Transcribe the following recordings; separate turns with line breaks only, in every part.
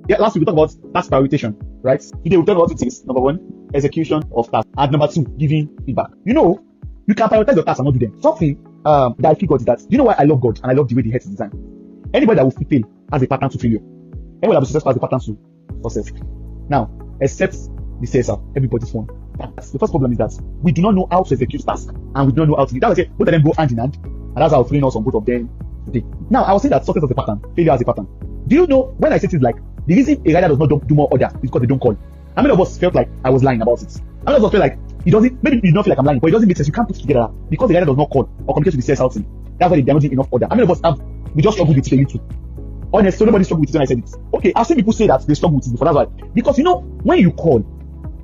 Yeah, last week we talked about task prioritization, right? Today we talk about two things. Number one, execution of tasks. And number two, giving feedback. You know, you can prioritize your tasks and not do them. Something that I figured is that, you know why I love God and I love the way the head is designed? Anybody that will fail has a pattern to failure. Anybody that will be successful has a pattern to success. Now, except the CSR, everybody's one. That's the first problem is that we do not know how to execute tasks and we do not know how to do. That's why I say both of them go hand in hand, and that's how I'm training us on both of them today. Now, I will say that success has a pattern, failure has a pattern. Do you know when I say things like the reason a rider does not do more orders is because they don't call? How many of us felt like I was lying about it? How many of us felt like it doesn't, maybe you don't feel like I'm lying, but it doesn't make sense. You can't put it together because the rider does not call or communicate with the sales team. That's why they're not doing enough order. How many of us have, we just struggle with it on YouTube? Honestly, so nobody struggled with it when I said it. Okay, I've seen people say that they struggle with it before. That's why. Because you know, when you call,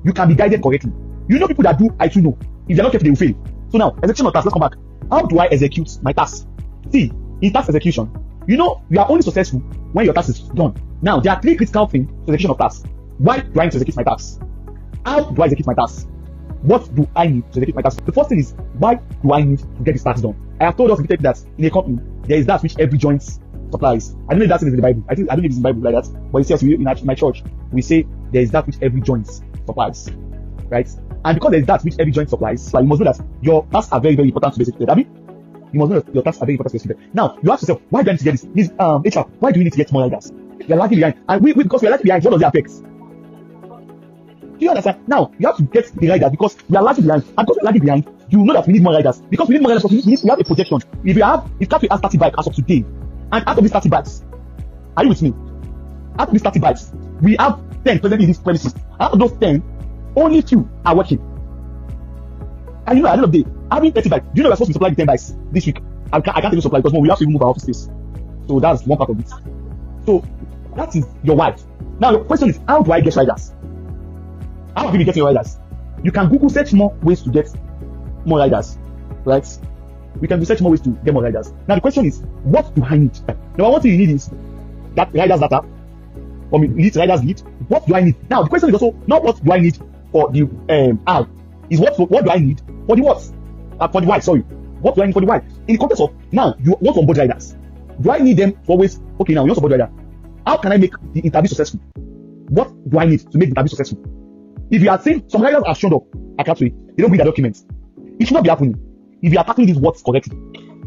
you can be guided correctly. You know people that do I too know. If they're not careful, they will fail. So now, execution of tasks, let's come back. How do I execute my tasks? See, in task execution, you know, you are only successful when your task is done. Now, there are three critical things to execution of tasks. Why do I need to execute my tasks? How do I execute my tasks? What do I need to execute my tasks? The first thing is, why do I need to get this task done? I have told us repeatedly that in a company, there is that which every joint supplies. I don't know if that's in the Bible. I don't know if it's in the Bible like that. But it says in my church, we say there is that which every joint supplies. Right? And because there is that which every joint supplies, so you must know that your tasks are very, very important to be executed. I mean, you must know that your tasks are very important to be executed. Now, you ask yourself, why do I need to get this? HR, why do we need to get more riders? You're lagging behind. And because we are lagging behind, what does it affect? Do you understand? Now, you have to get the riders because we are lagging behind. And because we're lagging behind, you know that we need more riders. Because we need more riders, we have a projection. If you have, it can't be 30 bikes as of today. And out of these 30 bikes, are you with me? Out of these 30 bikes, we have 10 presently in these premises. Out of those 10, only few are working. And you know, at the end of the day, having 30 bikes, do you know we're supposed to supply the 10 bikes this week? I can't even supply because we have to move our office space. So that's one part of it. So that is your why. Now the question is, how do I get riders? How have you been getting riders? You can Google search more ways to get more riders, right? We can research more ways to get more riders. Now the question is, what do I need? Number one thing you need is that riders data. Or riders need. What do I need? Now the question is also not what do I need for the how, is what do I need for the what? For the why, sorry. What do I need for the why? In the context of now you want to onboard riders. Do I need them for always? Okay, now you want to onboard rider. How can I make the interview successful? What do I need to make the interview successful? If you are saying some riders have shown up at Capsule, they don't bring their documents. It should not be happening. If you are tackling these words correctly,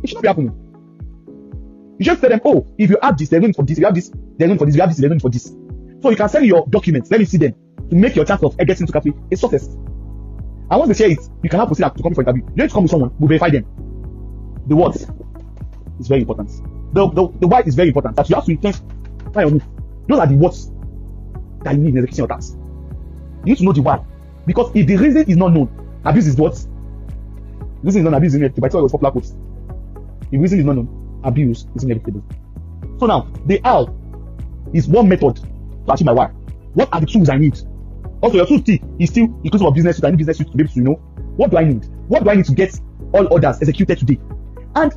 it should not be happening. You just tell them, oh, if you have this, they're going for this, you have this, they're going for this, you have this, they're going for this. So you can send your documents, let me see them, to make your chance of getting into Capsule a success. And once they share it, you can have proceed to come for interview. You need to come with someone who verify them. The what is very important. The why is very important. That you have to intensify your move. Those are the words that you need in executing your tasks. You need to know the why. Because if the reason is not known, abuse is what? Reason is not abuse, isn't it? By the way, it was popular quotes. If reason is not known, abuse is inevitable. So now, the how is one method to achieve my why. What are the tools I need? Also, your tools is still inclusive of business suite. I need business suite to be able to know what do I need? What do I need to get all orders executed today? And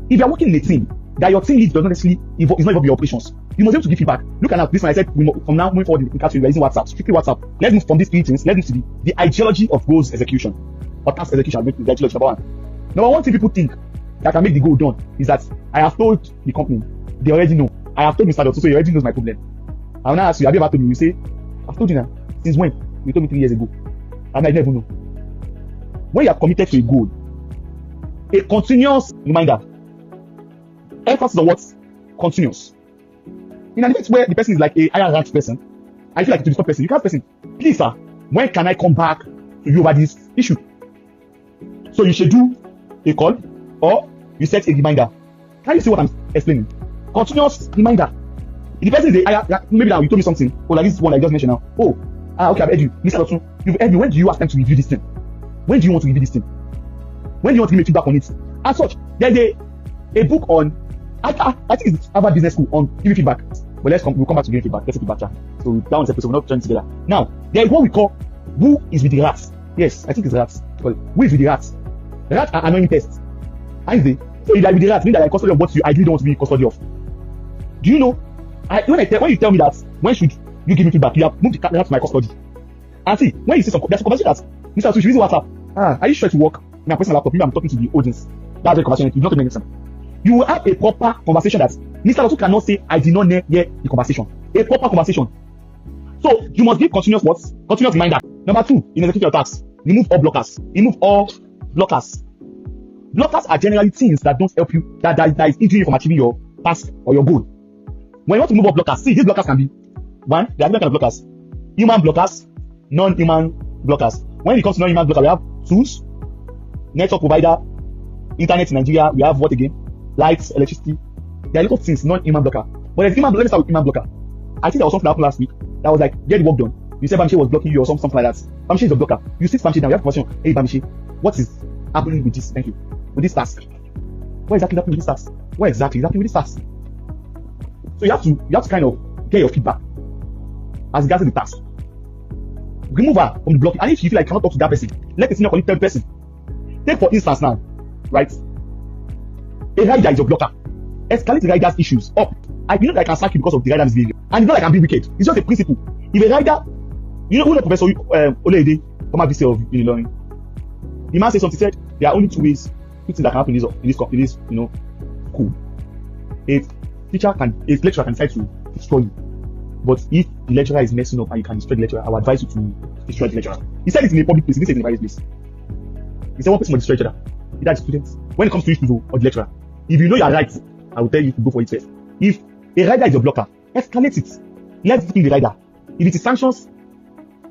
if you're working in a team, that your team lead does not necessarily is not involved in your operations, you must be able to give feedback. Look at now, this one I said, from now moving forward in Capsule, we're using WhatsApp, strictly WhatsApp. Let's move from these three things, let's move to the ideology of goals execution, or task execution. Make the ideology number one. Number one thing people think that can make the goal done is that I have told the company, they already know. I have told Mr. Dotto, so he already knows my problem. I will now ask you, have you ever told me? You say, I've told you now. Since when? You told me 3 years ago. And I never know. When you are committed to a goal, a continuous reminder, emphasis on what's continuous. In an event where the person is like a higher ranked person, I feel like to the top person, you can't person, please sir, when can I come back to you over this issue? So you should do a call or you set a reminder. Can you see what I'm explaining? Continuous reminder. If the person is a higher, maybe now you told me something, or like this one I just mentioned now. Oh, okay, I've heard you. Mr. Dotto, you've heard me. When do you ask them to review this thing? When do you want to review this thing? When do you want to give me feedback on it? As such, there's a book on, I think it's Harvard Business School on giving feedback. But we'll come back to giving feedback. Let's feedback chat. So that one's episode, we're not joining together. Now, there is what we call who is with the rats. Yes, I think it's rats. Well, who is with the rats? Rats are annoying pests. Aren't they? So if you are with the rats, means that you are custody of what you ideally don't want to be custody of. Do you know? When you tell me that, when should you give me feedback? You have moved the rat to my custody. And see, when you see there's a conversation that, Mr. Sushi, using WhatsApp. Are you sure to work? I'm pressing a laptop, maybe I'm talking to the audience. That's the conversation. You're not doing anything. You will have a proper conversation that Mr. Otu cannot say, I did not hear the conversation. A proper conversation. So you must give continuous what? Continuous reminder. Number 2, in executing your tasks, remove all blockers. Remove all blockers. Blockers are generally things that don't help you, that is hindering you from achieving your task or your goal. When you want to remove all blockers, see, these blockers can be, one, there are different kind of blockers. Human blockers, non-human blockers. When it comes to non-human blockers, we have tools, network provider, internet in Nigeria, we have what again? Lights, electricity. There are a lot of things, non-human blocker. But there's human, let me start with human blocker. I think there was something that happened last week that was like, get the work done. You said Bamiche was blocking you or something like that. Bamiche is a blocker. You sit Bamiche down, you have a question. Hey Bamiche, what is happening with this? Thank you. With this task. What exactly happening with this task? What exactly is happening with this task? So you have to kind of get your feedback as regards to the task. Remove her from the blocking. And if you feel like you cannot talk to that person, let the senior colleague tell the person. Take for instance now, right? A rider is your blocker. Escalate the rider's issues up. You know that I can sack you because of the rider's behavior. And it's not like I'm being wicked. It's just a principle. If a rider, you know Professor Olede, former VC of Illinois, the man said something, said there are only 2 ways, 2 things that can happen in this school. A lecturer can decide to destroy you. But if the lecturer is messing up and you can destroy the lecturer, I would advise you to destroy the lecturer. He said it in a public place, he didn't say it in a private place. He said one person will destroy each other. Either the students. When it comes to you or the lecturer, if you know you are right, I will tell you to go for it first. If a rider is your blocker, escalate it. Let's discipline the rider. If it is sanctions,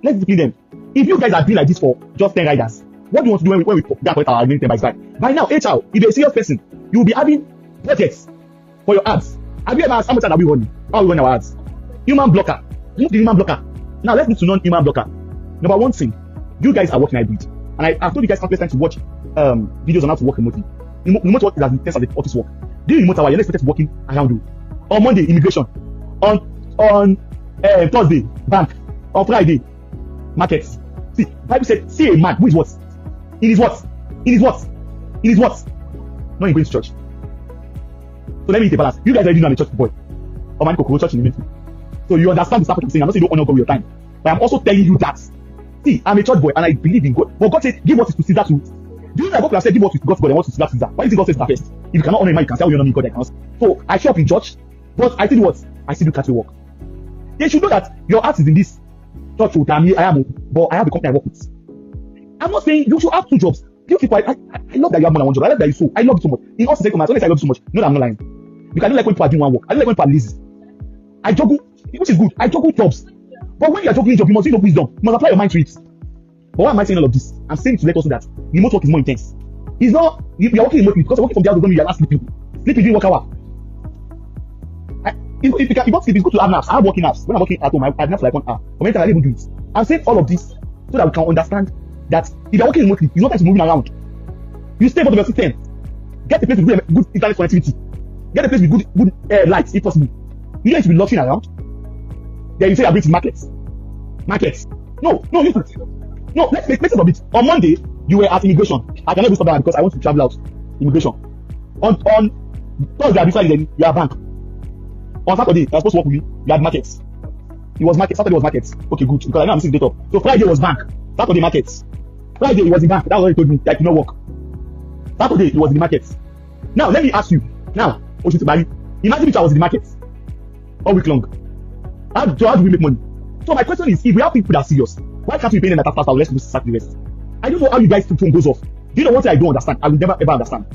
let's discipline them. If you guys are doing like this for just 10 riders, what do you want to do when we get our agreement by side? By now, HR, if you're a serious person, you will be having budgets for your ads. Have you ever asked how much are we running? How are we running our ads? Human blocker. Remove the human blocker. Now let's move to non-human blocker. Number 1 thing, you guys are working hybrid. And I've told you guys countless times to watch videos on how to work remotely. Remote work is as intense as the office work. During remote hour, you're not expected to working around you. On Monday, immigration. On Thursday, bank. On Friday, markets. See, Bible said, see a man who is what? In his what? In his what? In his what? Not in going to church. So let me hit a balance. You guys already know I'm a church boy. Or man, Kokoro church in the middle. So you understand the stuff I'm saying. I'm not saying you don't honor God with your time. But I'm also telling you that. See, I'm a church boy and I believe in God. But God said, give what is to Caesar to. Do you know that God could have said, give what is to God and what is to Caesar? Why do you think God says that first? If you cannot honor him, you can say, oh, you honor me, God, I cannot. So I show up in church, but I tell you what, I still do catch your work. They should know that your heart is in this church, I am, but I have a company I work with. I'm not saying you should have 2 jobs. You people, I love that you have more than 1 job. I love that you so. I love you so much. In all second, honestly, I love you so much. No, I'm not lying. Because I don't like when people are doing one work. I don't like when people are lazy. I juggle, which is good. I juggle jobs. But when you are juggling job, you must use wisdom. You must apply your mind to it. But why am I saying all of this? I'm saying to let us know that remote work is more intense. It's not, you're working remotely because you're working from the house, don't mean you're not sleeping. Sleep is doing work hour. If you don't sleep, it's good to have naps. I have working naps. When I'm working at home, I have naps like 1 hour. But many times I don't even do it. I'm saying all of this so that we can understand that if you're working remotely, it's not time to moving around. You stay out of your system. Get a place with good internet connectivity. Get a place with good lights if possible. You don't need to be loitering around. Then you say you're going to markets. Markets. No, let's make sense of it. On Monday, you were at immigration. I cannot be stop that because I want to travel out. Immigration. On Thursday, before then, you are bank. On Saturday, I was supposed to work with you had markets. It was market. Saturday was markets. Okay, good. Because I know I'm missing data. So Friday was bank. Saturday markets. Friday it was in bank. That was what he told me. That did not work. Saturday it was in the markets. Now let me ask you. Now, imagine if I was in the markets all week long. How do we make money? So my question is, if we have people that are serious, why can't we pay them at fast? Let's sack the rest. I don't know how you guys phone goes off. Do you know what I don't understand? I will never ever understand.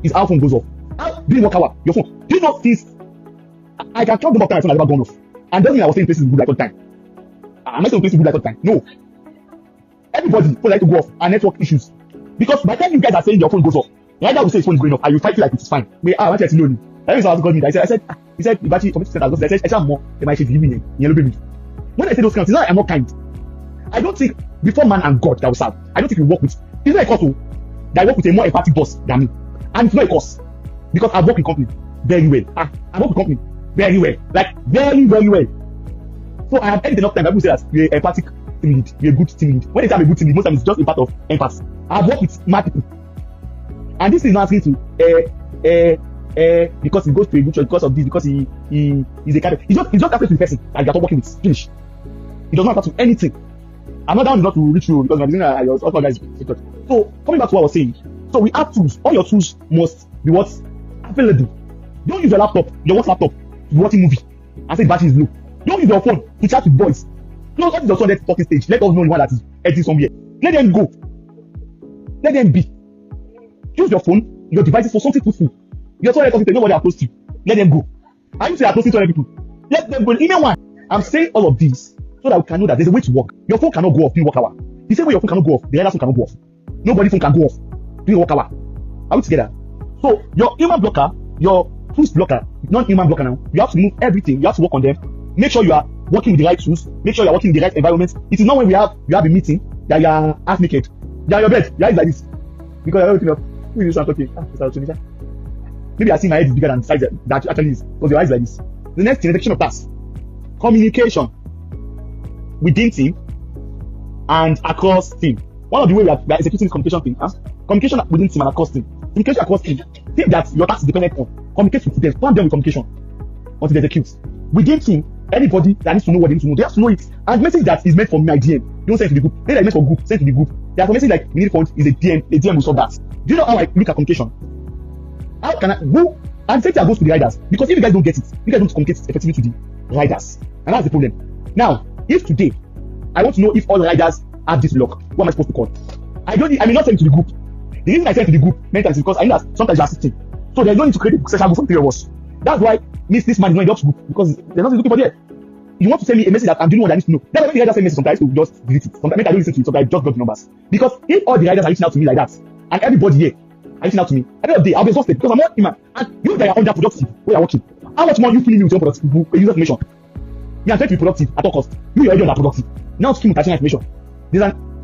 Is how phone goes off. How do you work out your phone? Do you know this? I can count the number of times my phone has never gone off. And doesn't mean I was saying places good like all the time. I'm not saying places good like all the time. No. Everybody would like to go off and network issues. Because by the time you guys are saying your phone goes off, the other will say his phone is going off and you fight it like it's fine. I want you to know me. That is how I got me. He said, the battery computer center. I said, more. They might give me yellow baby. When I say those kinds, it's not I'm not kind. I don't think before man and God that will serve. I don't think we work with. It's not a cause that I work with a more empathic boss than me. And it's not a cause. Because I work in company very well. I work in company very well. Like very, very well. So I have had enough time. People say that we're empathic team lead. We're a good team lead. When they have a good team lead, most times it's just a part of empaths. I've worked with smart people. And this is not asking to because he goes to a good church because of this, because he is a kind of, he's just after the person that you're working with. Finish. He does not have to anything. I'm not down not to reach you because I was also guys. So coming back to what I was saying, so we have tools. All your tools must be what? available. Don't use your laptop, your work laptop, to be watching movie and say the battery is low. Don't use your phone to chat with boys. No, what is your son at talking stage? Let us know the one that is editing somewhere. Let them go. Let them be. Use your phone, your devices for something fruitful. Your son at talking stage, nobody approached you. Let them go. I used to say approaching 200 people. Let them go. Email one. I'm saying all of this so that we can know that there's a way to work. Your phone cannot go off during work hour. The same way your phone cannot go off, the other phone cannot go off. Nobody's phone can go off during work hour. Are we together? So your human blocker, your tools blocker, non-human blocker now, you have to remove everything. You have to work on them. Make sure you are working with the right tools. Make sure you are working in the right environment. It is not when you have a meeting that you are half naked. You are your bed. Your eyes like this. Because you're looking up. Who is this one talking? Maybe I see my head is bigger than the size that actually is. Because your eyes like this. The next thing, execution of tasks. Communication within team and across team. One of the ways we are executing this communication thing, communication within team and across team. Communication across team. Think that your task is dependent on. Communicate with them. Plan them with communication until they execute. Within team, anybody that needs to know what they need to know, they have to know it. And message that is meant for my DM, don't send to the group. Then meant for group, send to the group. There are message like we need fund is a DM will solve that. Do you know how I look at communication? How can I go and same thing goes to the riders? Because if you guys don't get it, you guys don't communicate effectively to the riders. And that's the problem. Now, if today I want to know if all riders have this lock, what am I supposed to call? I may not send it to the group. The reason I send to the group many times is because I know that sometimes you are assisting. So there's no need to create a special group for 3 of us. That's why this man is not in the group because they're not looking for there. You want to send me a message that I'm doing what I need to know. That's why the riders send message sometimes to just delete it. Sometimes I don't listen to it, sometimes I just got the numbers. Because if all the riders are reaching out to me like that, and everybody here are reaching out to me, at the end of the day, I'll be exhausted because I'm not human. And you that are underproductive where you're working, how much more you feeling me with your user information? Me, I'm trying to be productive at all costs. You're already underproductive. Now to keep attaching information.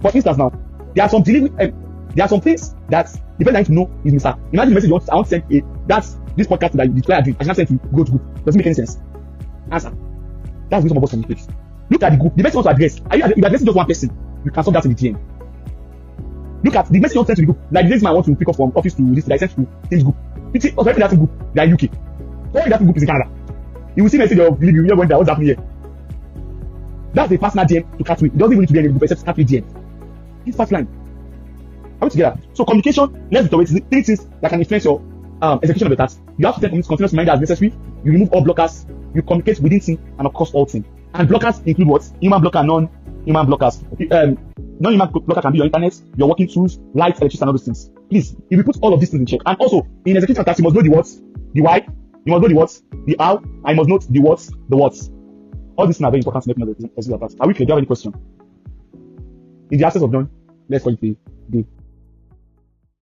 For instance now, there are some delivery, there are some things that the person I need to know is Mr. Imagine the message I want to send that's this podcast that you declare a dream. I should not send to go to group. Doesn't make any sense. Answer. That's the some of us communicate. Look at the group. The message you want to address. If you address just one person, you can solve that in the DM. Look at the message you want to send to the group. Like this man I want to pick up from office to this, I sent to Teams group. It's also that group. They are in UK. All that group is in Canada. You will see message of you know when what's happening here. That's a personal DM to catch me. It doesn't even need to be any group except to catch me DM. It's fast line. Are we together? So communication, let's do it. 3 things that can influence your execution of the task. You have to set continuous reminder as necessary. You remove all blockers. You communicate within team and across all team. And blockers include what? Human blocker, non-human blockers. Non-human blocker can be your internet, your working tools, lights, electricity, and all those things. Please, if you put all of these things in check, and also in execution of tasks, you must know the what, the why, you must know the what, the how, and you must know the what, the what. All these things are very important to make me execute of tasks. Are we clear? Do you have any question? In the absence of none, let's call it a day.